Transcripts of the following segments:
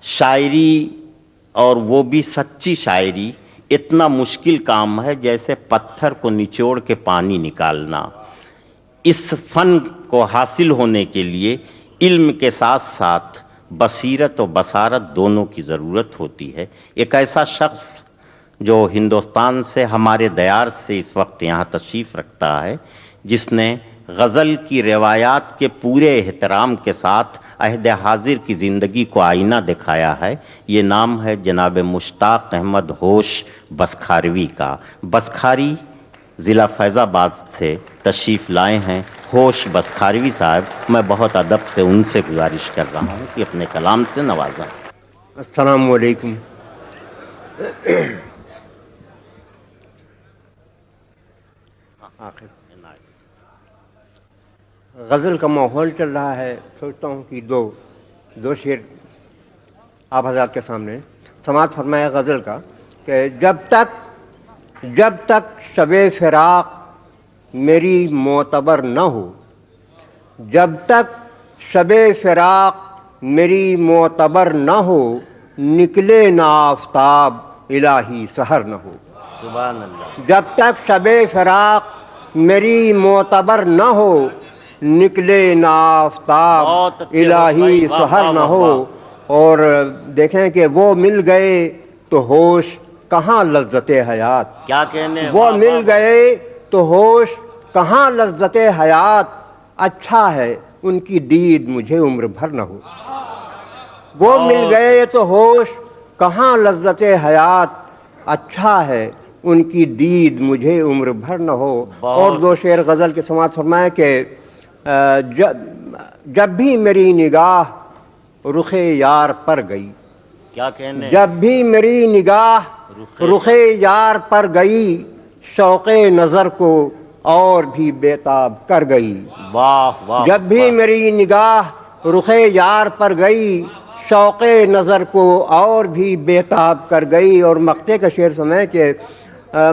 شاعری اور وہ بھی سچی شاعری اتنا مشکل کام ہے جیسے پتھر کو نچوڑ کے پانی نکالنا۔ اس فن کو حاصل ہونے کے لیے علم کے ساتھ ساتھ بصیرت و بصارت دونوں کی ضرورت ہوتی ہے۔ ایک ایسا شخص جو ہندوستان سے ہمارے دیار سے اس وقت یہاں تشریف رکھتا ہے، جس نے غزل کی روایات کے پورے احترام کے ساتھ عہد حاضر کی زندگی کو آئینہ دکھایا ہے، یہ نام ہے جناب مشتاق احمد ہوش بسکھاروی کا۔ بسکھاری ضلع فیض آباد سے تشریف لائے ہیں ہوش بسکھاروی صاحب۔ میں بہت ادب سے ان سے گزارش کر رہا ہوں کہ اپنے کلام سے نوازیں۔ السلام علیکم۔ غزل کا ماحول چل رہا ہے، سوچتا ہوں کہ دو شعر آپ حضرات کے سامنے سماعت فرمایا غزل کا کہ جب تک شب فراق میری معتبر نہ ہو، جب تک شب فراق میری معتبر نہ ہو، نکلے نہ آفتاب الہی سحر نہ ہو۔ سبحان اللہ۔ جب تک شب فراق میری معتبر نہ ہو، نکلے نہ آفتاب الہی سحر نہ ہو۔ اور دیکھیں کہ وہ مل گئے تو ہوش کہاں لذت حیات، کیا کہنے، وہ مل گئے تو ہوش کہاں لذت حیات، اچھا ہے ان کی دید مجھے عمر بھر نہ ہو۔ وہ مل گئے تو ہوش کہاں لذت حیات، اچھا ہے ان کی دید مجھے عمر بھر نہ ہو۔ اور دو شعر غزل کے سماعت فرمائے کہ جب بھی میری نگاہ رخ یار پر گئی، کیا کہنے، جب بھی میری نگاہ رخ یار پر گئی، شوق نظر کو اور بھی بےتاب کر گئی۔ واہ واہ۔ جب بھی میری نگاہ رخ یار پر گئی، شوق نظر کو اور بھی بےتاب کر گئی۔ اور مقطع کا شعر سمے کہ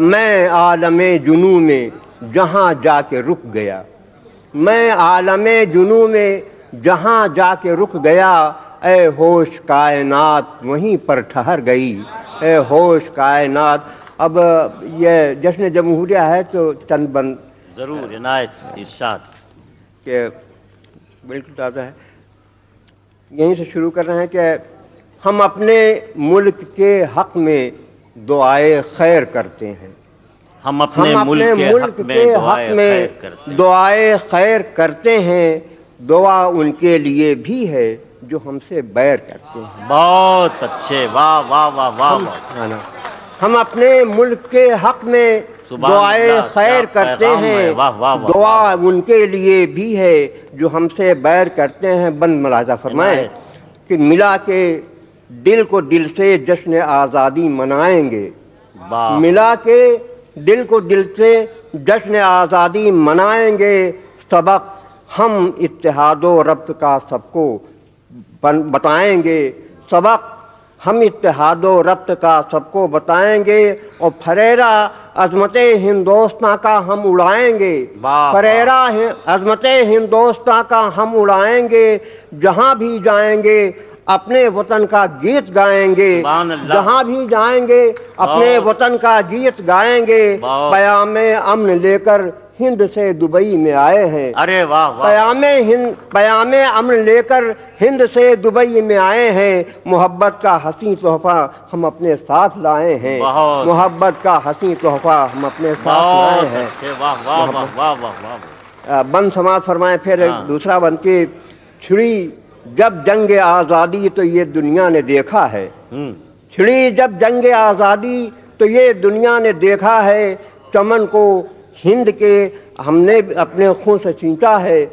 میں عالم جنوں میں جہاں جا کے رک گیا، میں عالم جنوں میں جہاں جا کے رک گیا، اے ہوش کائنات وہیں پر ٹھہر گئی، اے ہوش کائنات۔ اب یہ جشن جمہوریہ ہے تو چند بند ضرور عنایت ارشاد کہ بالکل تازہ ہے، یہیں سے شروع کر رہے ہیں کہ ہم اپنے ملک کے حق میں دعائے خیر کرتے ہیں، ہم اپنے ملک کے حق میں دعائے خیر کرتے ہیں، دعا ان کے لیے بھی ہے جو ہم سے بیر کرتے ہیں۔ بہت اچھے، واہ واہ واہ واہ۔ ہم اپنے ملک کے حق میں دعائے خیر کرتے ہیں، دعا ان کے لیے بھی ہے جو ہم سے بیر کرتے ہیں۔ بند ملاحظہ فرمائیں کہ ملا کے دل کو دل سے جشن آزادی منائیں گے، ملا کے دل کو دل سے جشن آزادی منائیں گے، سبق ہم اتحاد و ربط کا سب کو بتائیں گے، سبق ہم اتحاد و ربط کا سب کو بتائیں گے، اور پھریرا عظمت ہندوستاں کا ہم اڑائیں گے، پھریرا عظمت ہندوستاں کا ہم اڑائیں گے، جہاں بھی جائیں گے اپنے وطن کا گیت گائیں گے، جہاں بھی جائیں گے اپنے وطن کا گیت گائیں گے۔ پیام امن لے کر ہند سے دبئی میں آئے ہیں، ارے واہ، پیام امن لے کر ہند سے دبئی میں آئے ہیں، محبت کا حسین تحفہ ہم اپنے ساتھ لائے ہیں، محبت کا حسین تحفہ ہم اپنے ساتھ لائے ہیں۔ بند سماعت فرمائیں پھر دوسرا بند کی چھڑی جب جنگ آزادی تو یہ دنیا نے دیکھا ہے، چھڑی جب جنگ آزادی تو یہ دنیا نے دیکھا ہے، چمن کو ہند کے ہم نے اپنے خون سے سینچا ہے،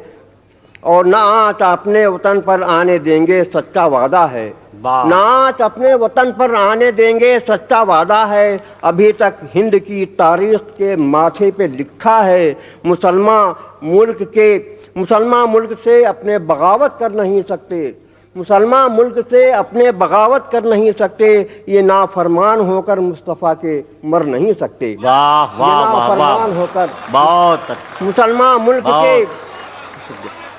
اور نہ آج اپنے وطن پر آنے دیں گے سچا وعدہ ہے، نہ آج اپنے وطن پر آنے دیں گے سچا وعدہ ہے، ابھی تک ہند کی تاریخ کے ماتھے پہ لکھا ہے، مسلمان ملک سے اپنے بغاوت کر نہیں سکتے، مسلمان ملک سے اپنے بغاوت کر نہیں سکتے، یہ نافرمان ہو کر مصطفیٰ کے مر نہیں سکتے، واہ واہ واہ، نافرمان ہو کر بہت مسلمان ملک کے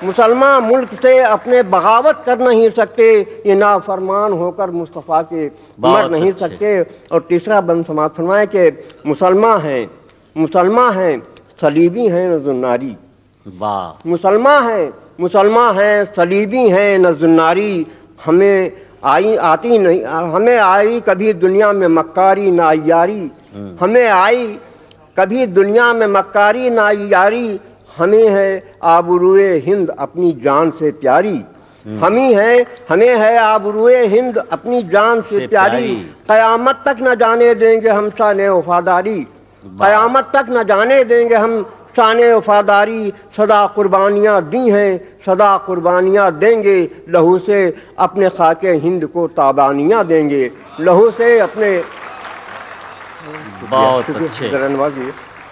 مسلمان ملک سے اپنے بغاوت کر نہیں سکتے، یہ نافرمان ہو کر مصطفیٰ کے مر نہیں سکتے۔ اور تیسرا بند سماعت فرمائے کہ مسلمان ہیں صلیبی ہیں نہ زناری، مسلمان ہیں صلیبی ہیں نہ زناری، ہمیں آئی کبھی دنیا میں مکاری نہ عیاری، ہمیں آئی کبھی دنیا میں مکاری نہ عیاری، ہمیں ہے آبروئے ہند اپنی جان سے پیاری، ہمیں ہے آبروئے ہند اپنی جان سے پیاری، قیامت تک نہ جانے دیں گے ہم شان وفاداری، قیامت تک نہ جانے دیں گے ہم شان وفاداری، صدا قربانیاں دی ہیں صدا قربانیاں دیں گے، لہو سے اپنے خاک ہند کو تابانیاں دیں گے، لہو سے اپنے بہت اچھے۔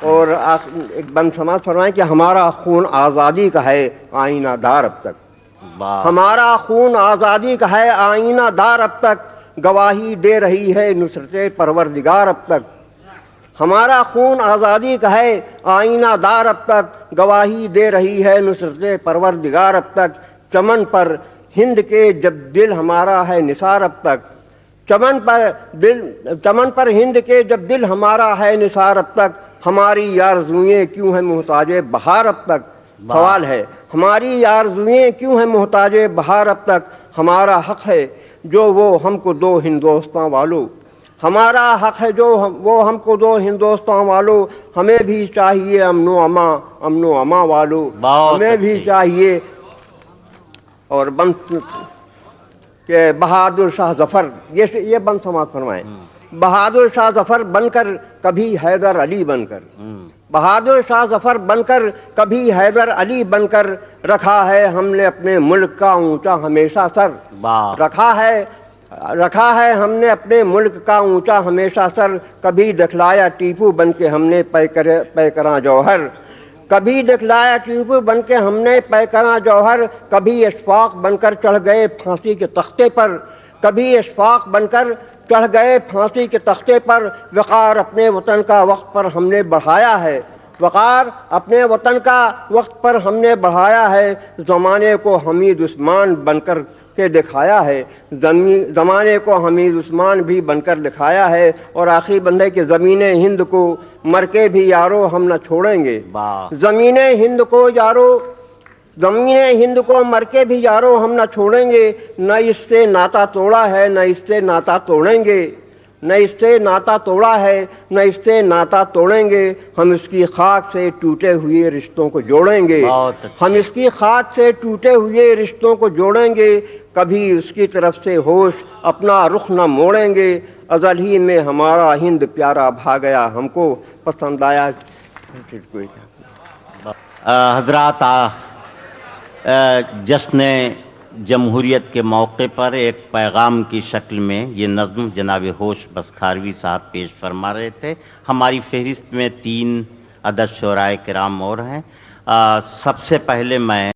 اور ایک بند سماعت فرمائیں کہ ہمارا خون آزادی کا ہے آئینہ دار اب تک، ہمارا خون آزادی کا ہے آئینہ دار اب تک، گواہی دے رہی ہے نصرت پروردگار اب تک، ہمارا خون آزادی کا ہے آئینہ دار اب تک، گواہی دے رہی ہے نصرت پروردگار اب تک، چمن پر ہند کے جب دل ہمارا ہے نثار اب تک، چمن پر ہند کے جب دل ہمارا ہے نثار اب تک، ہماری آرزوئیں کیوں ہیں محتاج بہار اب تک، سوال ہے ہماری آرزوئیں کیوں ہیں محتاج بہار اب تک، ہمارا حق ہے جو وہ ہم کو دو ہندوستان والو، ہمارا حق ہے جو وہ ہم کو دو ہندوستان والو، ہمیں بھی چاہیے امن و امان والو، ہمیں بھی چاہیے۔ اور بند کہ بہادر شاہ ظفر، یہ بند سماعت فرمائیں، بہادر شاہ ظفر بن کر کبھی حیدر علی بن کر، بہادر شاہ ظفر بن کر کبھی حیدر علی بن کر، رکھا ہے ہم نے اپنے ملک کا اونچا ہمیشہ سر، رکھا ہے ہم نے اپنے ملک کا اونچا ہمیشہ سر، کبھی دکھلایا ٹیپو بن کے ہم نے پیکراں جوہر، کبھی دکھلایا ٹیپو بن کے ہم نے پیکراں جوہر، کبھی اشفاق بن کر چڑھ گئے پھانسی کے تختے پر، کبھی اشفاق بن کر چڑھ گئے پھانسی کے تختے پر، وقار اپنے وطن کا وقت پر ہم نے بڑھایا ہے، وقار اپنے وطن کا وقت پر ہم نے بڑھایا ہے، زمانے کو حمید عثمان بن کر کے دکھایا ہے، زمانے کو حمید عثمان بھی بن کر دکھایا ہے۔ اور آخری بندے کہ زمین ہند کو مر کے بھی یارو ہم نہ چھوڑیں گے، زمین ہند کو یارو، زمین ہند کو مر کے بھی یارو ہم نہ چھوڑیں گے، نہ اس سے ناتا توڑا ہے نہ اس سے ناتا توڑیں گے، نہ اس سے ناتا توڑا ہے نہ اس سے ناتا توڑیں گے، ہم اس کی خاک سے ٹوٹے ہوئے رشتوں کو جوڑیں گے، ہم اس کی خاک سے ٹوٹے ہوئے رشتوں کو جوڑیں گے، کبھی اس کی طرف سے ہوش اپنا رخ نہ موڑیں گے، ازل ہی میں ہمارا ہند پیارا بھا گیا ہم کو پسند آیا۔ حضرات، جشن جمہوریت کے موقع پر ایک پیغام کی شکل میں یہ نظم جناب ہوش بسکھاروی صاحب پیش فرما رہے تھے۔ ہماری فہرست میں 3 عدد شعراء کرام اور ہیں۔ سب سے پہلے میں